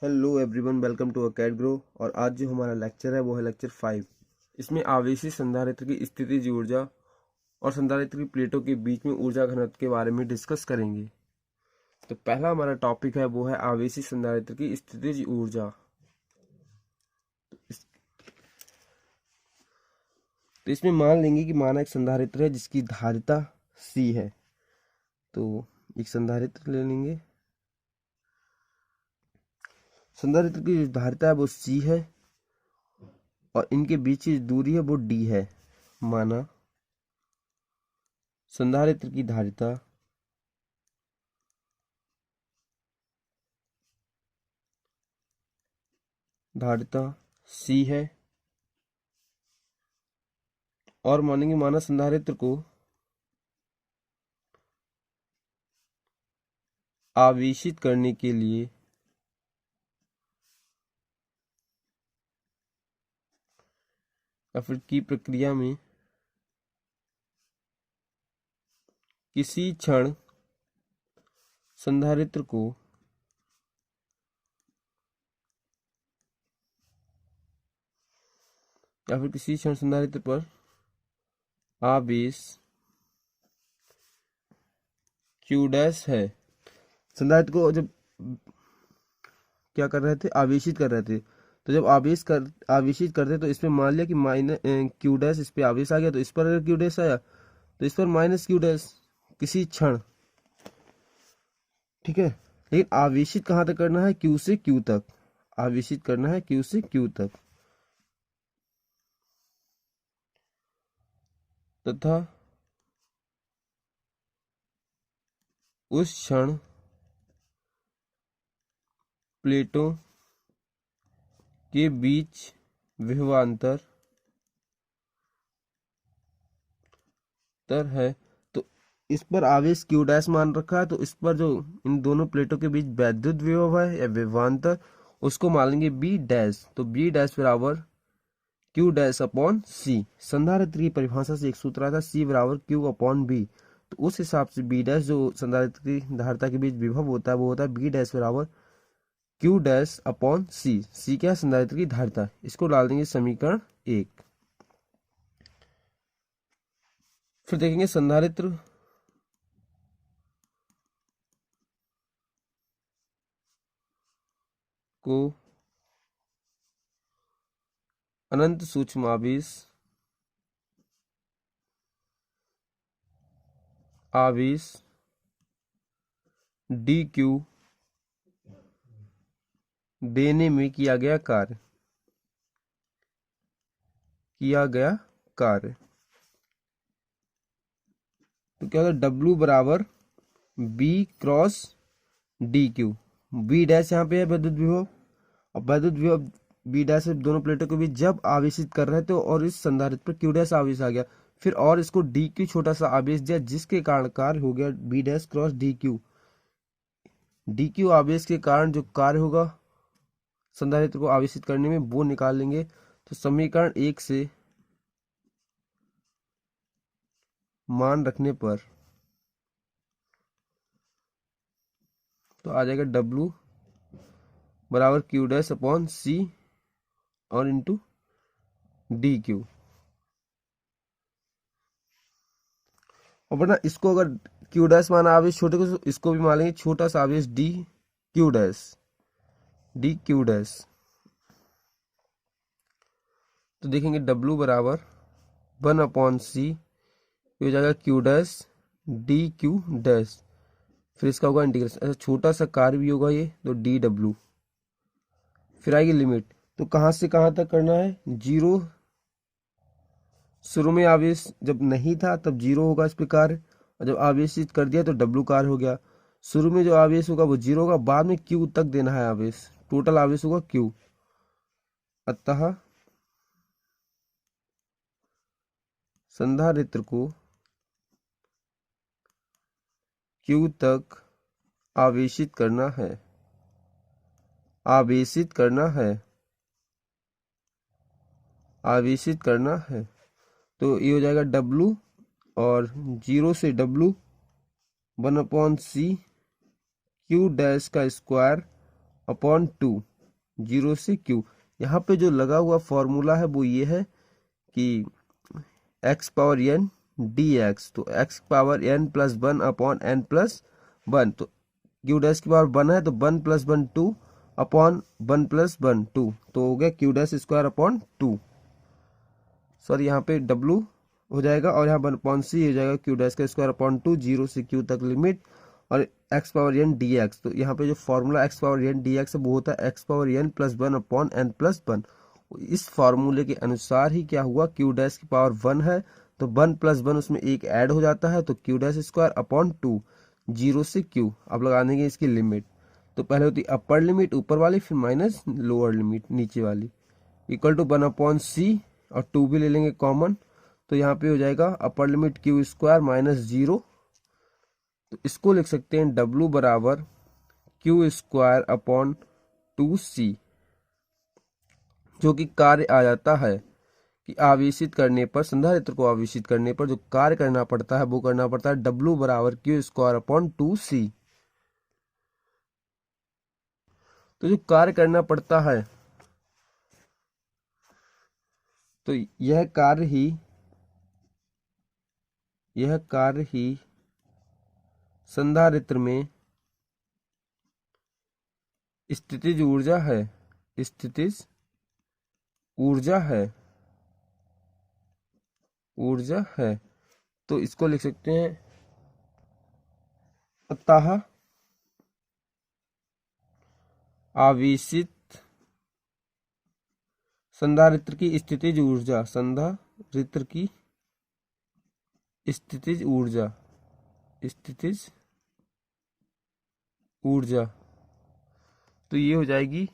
Hello everyone, welcome to Acad Grow. और आज जो हमारा लेक्चर है वो है लेक्चर 5। इसमें आवेशी संधारित्र की स्थितिज ऊर्जा और संधारित्र की प्लेटों के बीच में ऊर्जा घनत्व के बारे में डिस्कस करेंगे। तो पहला हमारा टॉपिक है वो है आवेशी संधारित्र की स्थितिज ऊर्जा। तो इसमें मान लेंगे कि माना एक संधारित्र है जिसकी धारिता C है। तो एक संधारित्र ले लेंगे, संधारित्र की जो धारिता है वो C है और इनके बीच की दूरी है वो D है। माना संधारित्र की धारिता C है और मानेंगे माना संधारित्र को आवेशित करने के लिए या फिर की प्रक्रिया में किसी क्षण संधारित्र को या फिर किसी क्षण संधारित्र पर आवेश Q डैश है। संधारित्र को जब क्या कर रहे थे, आवेशित कर रहे थे, तो जब आवेशित करते तो इसमें मान लिया कि माइनस Q डैश, इस पे आवेश आ गया तो इस पर अगर Q डैश आया तो इस पर माइनस Q डैश किसी क्षण। ठीक है, लेकिन आवेशित कहाँ तक करना है? Q से Q तक। आवेशित करना है Q से Q तक तथा उस क्षण प्लेटों के बीच विभवांतर है। तो इस पर आवेश Q डैश मान रखा है, तो इस पर जो इन दोनों प्लेटों के बीच वैद्युत विभव है या विभवांतर, उसको मान लेंगे B डैश। तो B डैश बराबर Q डैश अपॉन C। संधारित्र की परिभाषा से एक सूत्र आता है C बराबर Q अपॉन B। तो उस हिसाब से B डैश जो संधारित्र की धारिता के बीच विभव होता है वो होता है B डैश बराबर Q dash upon C। C क्या है? संधारित्र की धारिता। इसको डाल देंगे समीकरण 1। फिर देखेंगे संधारित्र को अनंत सूक्ष्म आवेश DQ देने में किया गया कार्य। तो क्या होगा? W बराबर B cross DQ। B dash यहाँ पे है वैद्युत विभव, और वैद्युत विभव B डैश से दोनों प्लेटों के बीच जब आवेशित कर रहे थे और इस संधारित्र पर Q डैश आवेश आ गया, फिर और इसको DQ छोटा सा आवेश दिया, जिसके कारण कार्य हो गया B dash cross DQ। DQ आवेश के कारण जो कार्य होगा संधारित्र को आवेशित करने में वो निकाल लेंगे। तो समीकरण 1 से मान रखने पर तो आ जाएगा W बराबर Q डैश अपॉन C और इंटू DQ। और वरना इसको अगर Q डैश माना आवेश छोटे को, तो इसको भी मान लेंगे छोटा सा आवेश DQ डैश। तो देखेंगे W बराबर 1 अपॉन C, हो जाएगा Q डैश DQ डैश। फिर इसका होगा इंटीग्रेशन, ऐसा छोटा सा कार्य भी होगा ये, तो DW। फिर आएगी लिमिट। तो कहाँ से कहाँ तक करना है? 0, शुरू में आवेश जब नहीं था तब 0 होगा इस पे कार्य, और जब आवेशित कर दिया तो W कार्य हो गया। शुरू में जो आवेश होगा वो 0 होगा, बाद में Q तक देना है आवेश, टोटल आवेश होगा Q। अतः संधारित्र को Q तक आवेशित करना है। तो ये हो जाएगा W और 0 से W 1 upon C Q dash का स्क्वायर अपॉन 2। 0 से Q। यहाँ पे जो लगा हुआ फॉर्मूला है वो ये है कि x पावर n dx, तो x power n plus 1 upon n plus 1, तो q डैश की पावर 1 है तो 1 प्लस 1 2 अपॉन 1 प्लस 1 2, तो हो गया q dash square upon 2। Sorry यहाँ पे w हो जाएगा और यहाँ 1 अपॉन c हो जाएगा q डैश का स्क्वायर अपॉन 2, 0 से q तक लिमिट, और x पावर n dx, तो यहाँ पे जो formula x power n dx है वो होता है x power n plus 1 upon n plus 1। इस फार्मूले के अनुसार ही क्या हुआ, q डैश की पावर 1 है तो 1 प्लस 1 उसमें एक ऐड हो जाता है, तो q डैश स्क्वायर अपॉन 2, 0 से q। अब लगा देंगे इसकी लिमिट, तो पहले होती अपर लिमिट ऊपर वाली, फिर माइनस लोअर लिमिट नीचे वाली, इक्वल टू 1 अपॉन सी, और 2 भी ले लेंगे कॉमन, तो यहाँ पे हो जाएगा upper limit q square minus 0, तो इसको लिख सकते हैं w बराबर q स्क्वायर अपॉन 2c, जो कि कार्य आ जाता है कि आवेशित करने पर, संधारित्र को आवेशित करने पर जो कार्य करना पड़ता है वो करना पड़ता है w बराबर q स्क्वायर अपॉन 2c। तो जो कार्य करना पड़ता है, तो यह कार्य ही संधारित्र में स्थितिज ऊर्जा है, स्थितिज ऊर्जा है। तो इसको लिख सकते हैं अतः आवेशित संधारित्र की स्थितिज ऊर्जा, तो ये हो जाएगी।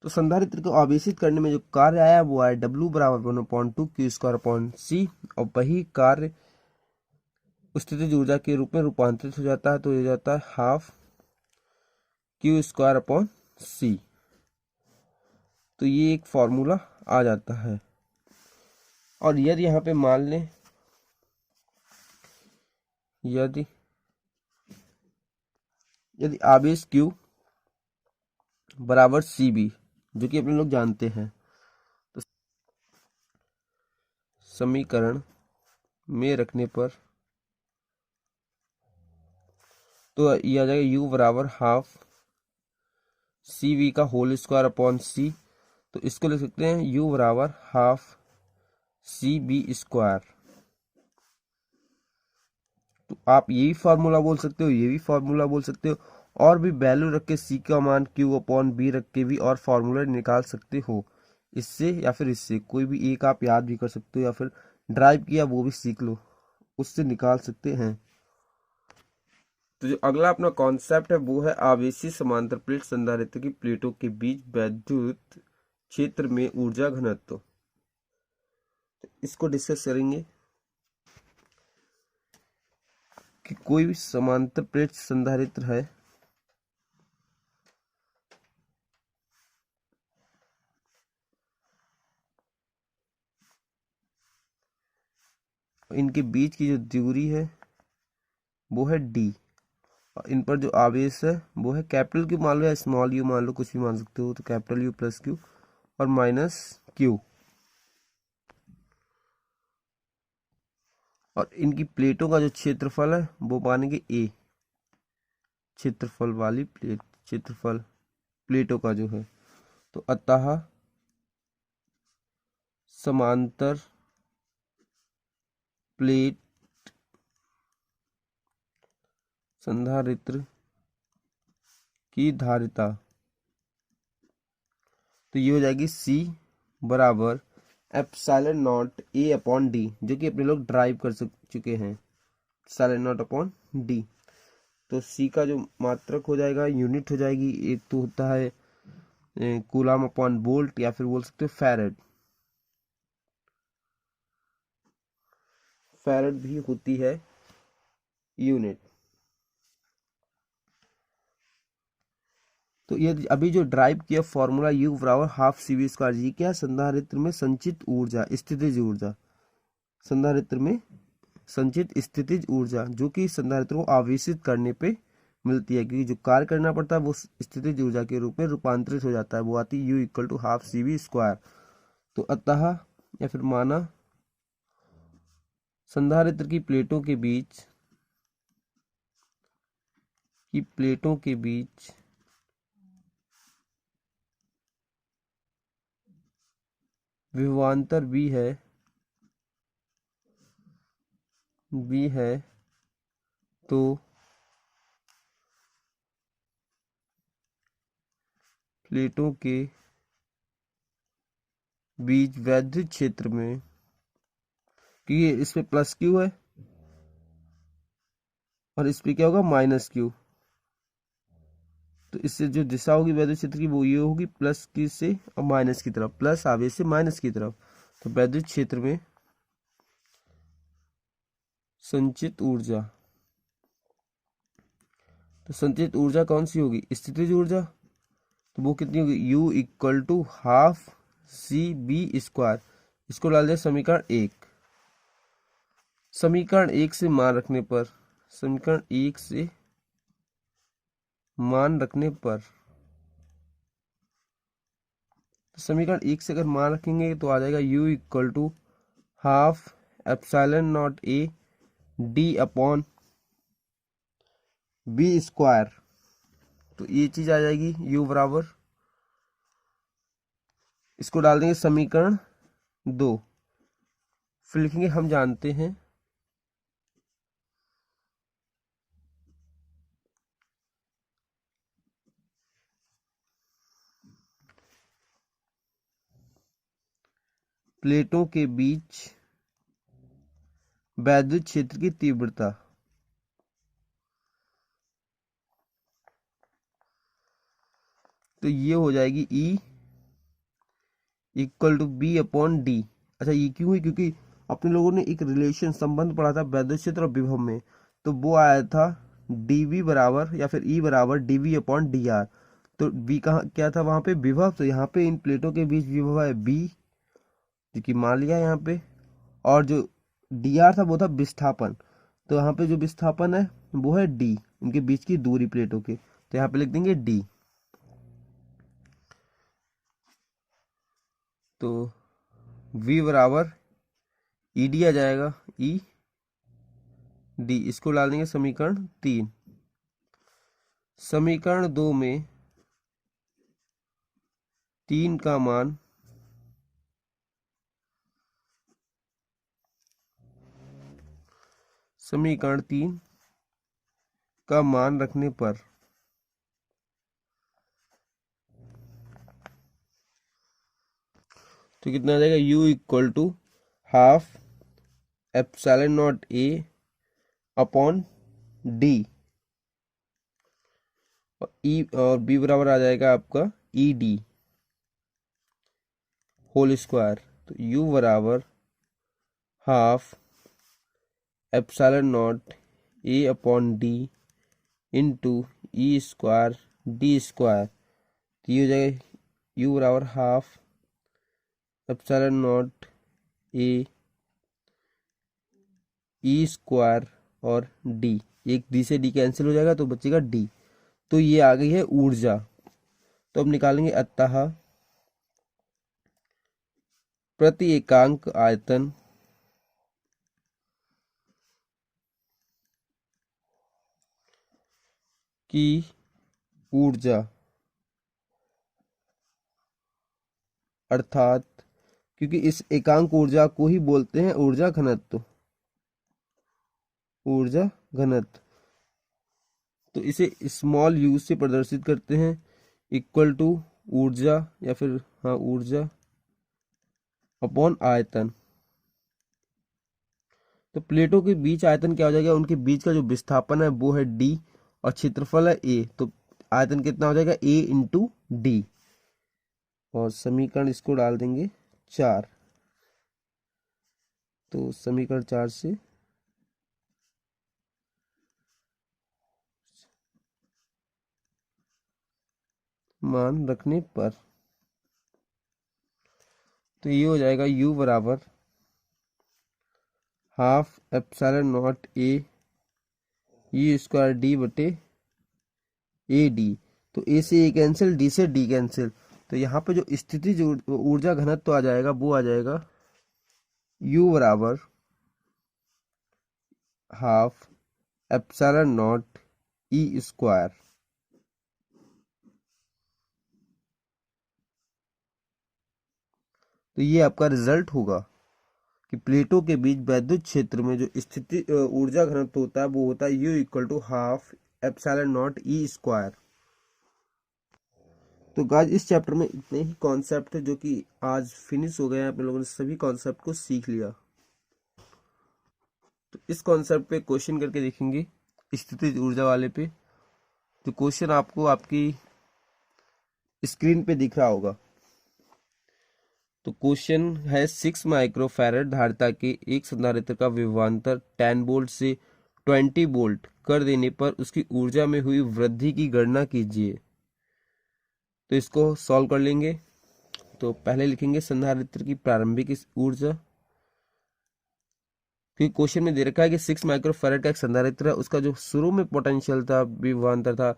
तो संधारित्र को आवेशित करने में जो कार्य आया वो आया W बराबर 1/2 q स्क्वायर अपॉन c, और वही कार्य स्थितिज ऊर्जा के रूप में रूपांतरित हो जाता है, तो ये जाता है half q square upon c। तो ये एक फॉर्मूला आ जाता है। और यदि यहाँ पे मान लें, यदि आवेश q बराबर cb, जो कि अपने लोग जानते हैं, तो समीकरण में रखने पर तो ये आ जाएगा u बराबर हाफ cv का होल स्क्वायर अपॉन c, तो इसको लिख सकते हैं u बराबर हाफ cb स्क्वायर। तो आप यही फार्मूला बोल सकते हो, ये भी फार्मूला बोल सकते हो, और भी वैल्यू रख के c का मान q अपॉन b रख के भी और फार्मूला निकाल सकते हो, इससे या फिर इससे कोई भी एक आप याद भी कर सकते हो, या फिर ड्राइव किया वो भी सीख लो, उससे निकाल सकते हैं। तो जो अगला अपना कॉन्सेप्ट है वो है आवेशी समांतर प्लेट संधारित्र की प्लेटों के बीच वैद्युत क्षेत्र में ऊर्जा घनत्व। तो इसको डिस्कस करेंगे कि कोई भी समांतर प्लेट संधारित्र है, इनके बीच की जो दूरी है वो है d, और इन पर जो आवेश है वो है कैपिटल क्यू मान लो या स्मॉल यू मान लो, कुछ भी मान सकते हो, तो कैपिटल यू प्लस क्यू और माइनस क्यू, और इनकी प्लेटों का जो क्षेत्रफल है वो मानेंगे a, क्षेत्रफल वाली प्लेट, क्षेत्रफल प्लेटों का जो है। तो अतः समांतर प्लेट संधारित्र की धारिता, तो ये हो जाएगी C बराबर epsilon not A upon D, जो कि अपने लोग ड्राइव कर चुके हैं, एप्सिलॉन नॉट अपॉन डी। तो C का जो मात्रक हो जाएगा, यूनिट हो जाएगी, एक तो होता है कूलम अपॉन वोल्ट, या फिर बोल सकते हो फैरेड, भी होती है यूनिट। तो ये अभी जो ड्राइव किया फॉर्मूला U बराबर हाफ CV स्क्वायर, जी क्या है, संधारित्र में संचित ऊर्जा, स्थितिज ऊर्जा, संधारित्र में संचित स्थितिज ऊर्जा, जो कि संधारित्र को आवेशित करने पे मिलती है, क्योंकि जो कार्य करना पड़ता है वो स्थितिज ऊर्जा के रूप में रूपांतरित हो जाता है, वो आती है U=12 CV²। तो अतः या फिर माना संधारित्र की प्लेटों के बीच विभवांतर B है तो प्लेटों के बीच वैद्युत क्षेत्र में, क्योंकि इस पे प्लस क्यू है और इस पे क्या होगा माइनस क्यू, तो इससे जो दिशा होगी वैद्युत क्षेत्र की वो ये होगी प्लस की से और माइनस की तरफ, प्लस आवेश से माइनस की तरफ। तो वैद्युत क्षेत्र में संचित ऊर्जा, तो संचित ऊर्जा कौन सी होगी, स्थितिज ऊर्जा, तो वो कितनी होगी U=12 CV²। इसको डाल दिया समीकरण 1। समीकरण 1 से मान रखने पर, समीकरण 1 से अगर मान रखेंगे तो आ जाएगा U=12 ε0A D/B²। तो ये चीज आ जाएगी U बराबर, इसको डाल देंगे समीकरण 2। फिर लिखेंगे हम जानते हैं प्लेटों के बीच वैद्युत क्षेत्र की तीव्रता, तो ये हो जाएगी E=B/D। अच्छा ये क्यों है, क्योंकि अपने लोगों ने एक रिलेशन संबंध पढ़ा था वैद्युत क्षेत्र और विभव में, तो वो आया था dV बराबर या फिर E बराबर dV/dr। तो B कहाँ क्या था वहां पे विभव, तो यहाँ पे इन प्लेटों के बीच विभव है B, जो कि मान लिया यहाँ पे, और जो dr था वो था विस्थापन, तो यहाँ पे जो विस्थापन है वो है D, इनके बीच की दूरी प्लेटों की, तो यहाँ पे लिख देंगे D। तो V बराबर ED आ जाएगा ED, इसको डाल देंगे समीकरण 3। समीकरण 2 में 3 का मान रखने पर तो कितना आ जाएगा U=12 ε0A/D और E और B बराबर आ जाएगा आपका ED²। तो U बराबर 12 ε0A/D इंटू E²D²। तो ये हो जाएगा U बराबर 12 ε0A और D, एक D से D कैंसिल हो जाएगा तो बचेगा D। तो ये आ गई है ऊर्जा। तो अब निकालेंगे अतः प्रति एकांक आयतन की ऊर्जा, अर्थात क्योंकि इस एकांक ऊर्जा को ही बोलते हैं ऊर्जा घनत्व, तो इसे स्मॉल u से प्रदर्शित करते हैं, इक्वल टू ऊर्जा या फिर ऊर्जा अपॉन आयतन। तो प्लेटों के बीच आयतन क्या हो जाएगा, उनके बीच का जो विस्थापन है वो है D और क्षेत्रफल है A, तो आयतन कितना हो जाएगा A/D। और समीकरण इसको डाल देंगे 4। तो समीकरण 4 से मान रखने पर तो ये हो जाएगा U बराबर 12 ε0A E² D/D A D, तो ए से ए कैंसिल, डी से डी कैंसिल, तो यहाँ पे जो स्थितिज ऊर्जा घनत्व आ जाएगा वो आ जाएगा यू बराबर half epsilon naught e square. तो ये आपका रिजल्ट होगा कि प्लेटों के बीच वैद्युत क्षेत्र में जो स्थिति ऊर्जा घनत्व होता है वो होता है u equal to half epsilon naught e square. तो गाइस इस चैप्टर में इतने ही कॉन्सेप्ट है जो कि आज फिनिश हो गए हैं, आप लोगों ने सभी कॉन्सेप्ट को सीख लिया। तो इस कॉन्सेप्ट पे क्वेश्चन करके देखेंगे स्थितिज ऊर्जा वाले पे। तो क्वेश्चन आपको आपकी स्क्रीन पे दिख रहा होगा। तो क्वेश्चन है 6 माइक्रोफैरड धारिता के एक संधारित्र का विभवांतर 10 वोल्ट से 20 वोल्ट कर देने पर उसकी ऊर्जा में हुई वृद्धि की गणना कीजिए। तो इसको सॉल्व कर लेंगे। तो पहले लिखेंगे संधारित्र की प्रारंभिक ऊर्जा, क्योंकि क्वेश्चन में दे रखा है कि 6 माइक्रोफैरड का एक संधारित्र है, उसका जो शुरू में पोटेंशियल था विभवांतर था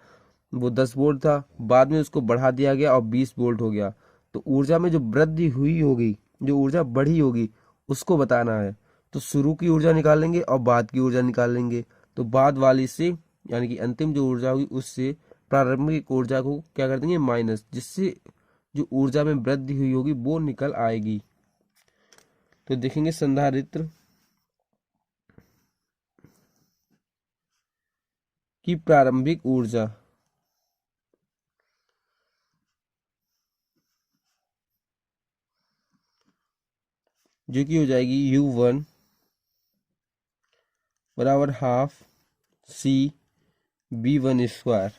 वो 10 वोल्ट था, बाद में उसको बढ़ा दिया गया और 20 वोल्ट हो गया। तो ऊर्जा में जो वृद्धि हुई होगी, जो ऊर्जा बढ़ी होगी उसको बताना है। तो शुरू की ऊर्जा निकालेंगे और बाद की ऊर्जा निकालेंगे। तो बाद वाली से यानी कि अंतिम जो ऊर्जा होगी उससे प्रारंभिक ऊर्जा को क्या कर देंगे माइनस, जिससे जो ऊर्जा में वृद्धि हुई होगी वो निकल आएगी। तो देखेंगे संधारित्र की प्रारंभिक ऊर्जा जो कि हो जाएगी U1 बराबर हाफ सी B1 स्क्वायर।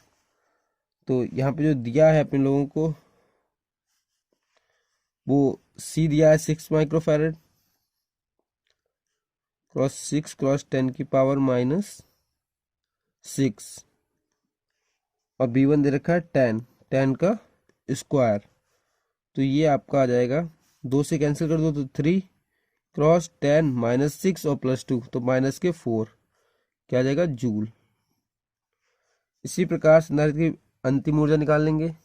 तो यहाँ पे जो दिया है अपने लोगों को वो सी दिया है 6 माइक्रोफैरड क्रॉस 6 क्रॉस 10 की पावर -6 और B1 दे रखा है 10 का स्क्वायर। तो ये आपका आ जाएगा, 2 से कैंसिल कर दो तो 3 क्रॉस 10 -6 और +2 तो -4 क्या आ जाएगा जूल। इसी प्रकार संधारित्र की अंतिम ऊर्जा निकाल लेंगे।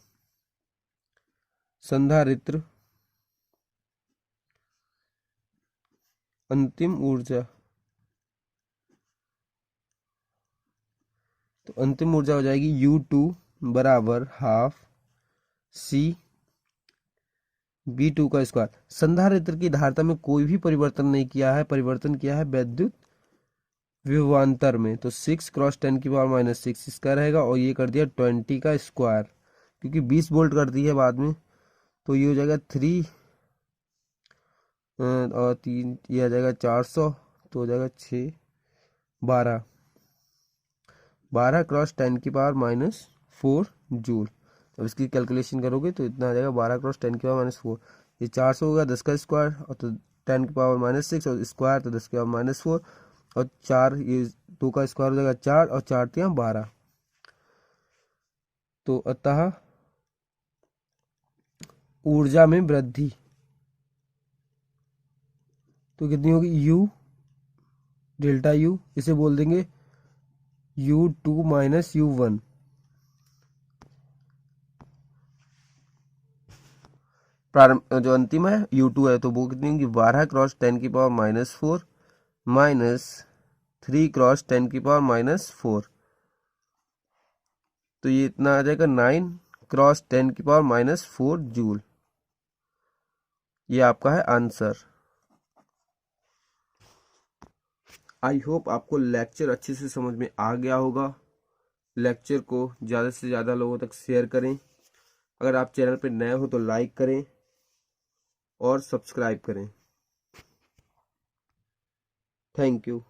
संधारित्र अंतिम ऊर्जा, तो अंतिम ऊर्जा हो जाएगी U2 बराबर हाफ सी B2 का स्क्वायर। संधारित्र की धारिता में कोई भी परिवर्तन नहीं किया है, परिवर्तन किया है वैद्युत विभवांतर में। तो 6 क्रॉस 10 की पावर -6 इसका रहेगा और ये कर दिया 20 का स्क्वायर, क्योंकि 20 वोल्ट कर दी है बाद में। तो ये हो जाएगा 3 और 3 ये आ जाएगा 400, तो हो जाएगा 6 12 क्रॉस 10 की पावर -4 जूल। अब इसकी कैलकुलेशन करोगे तो इतना आ जाएगा 12 क्रॉस 10 की पावर -4, ये 400 होगा 10 का स्क्वायर और तो 10 की पावर -6 और स्क्वायर तो 10 की पावर -4 और 4 ये 2 का स्क्वायर हो जाएगा 4 और 4 3 12। तो अतः ऊर्जा में वृद्धि तो कितनी होगी U डेल्टा U, इसे बोल देंगे U2 - U1। प्रारंभ जो अंतिम है U2 है तो वो कितनी होगी 12 क्रॉस 10 की पावर -4 -3 क्रॉस 10 की पावर -4, तो ये इतना आ जाएगा 9 क्रॉस 10 की पावर -4 जूल। ये आपका है आंसर। आई होप आपको लेक्चर अच्छे से समझ में आ गया होगा। लेक्चर को ज़्यादा से ज़्यादा लोगों तक शेयर करें। अगर आप चैनल पर नए हो तो लाइक करें और सब्सक्राइब करें। Thank you.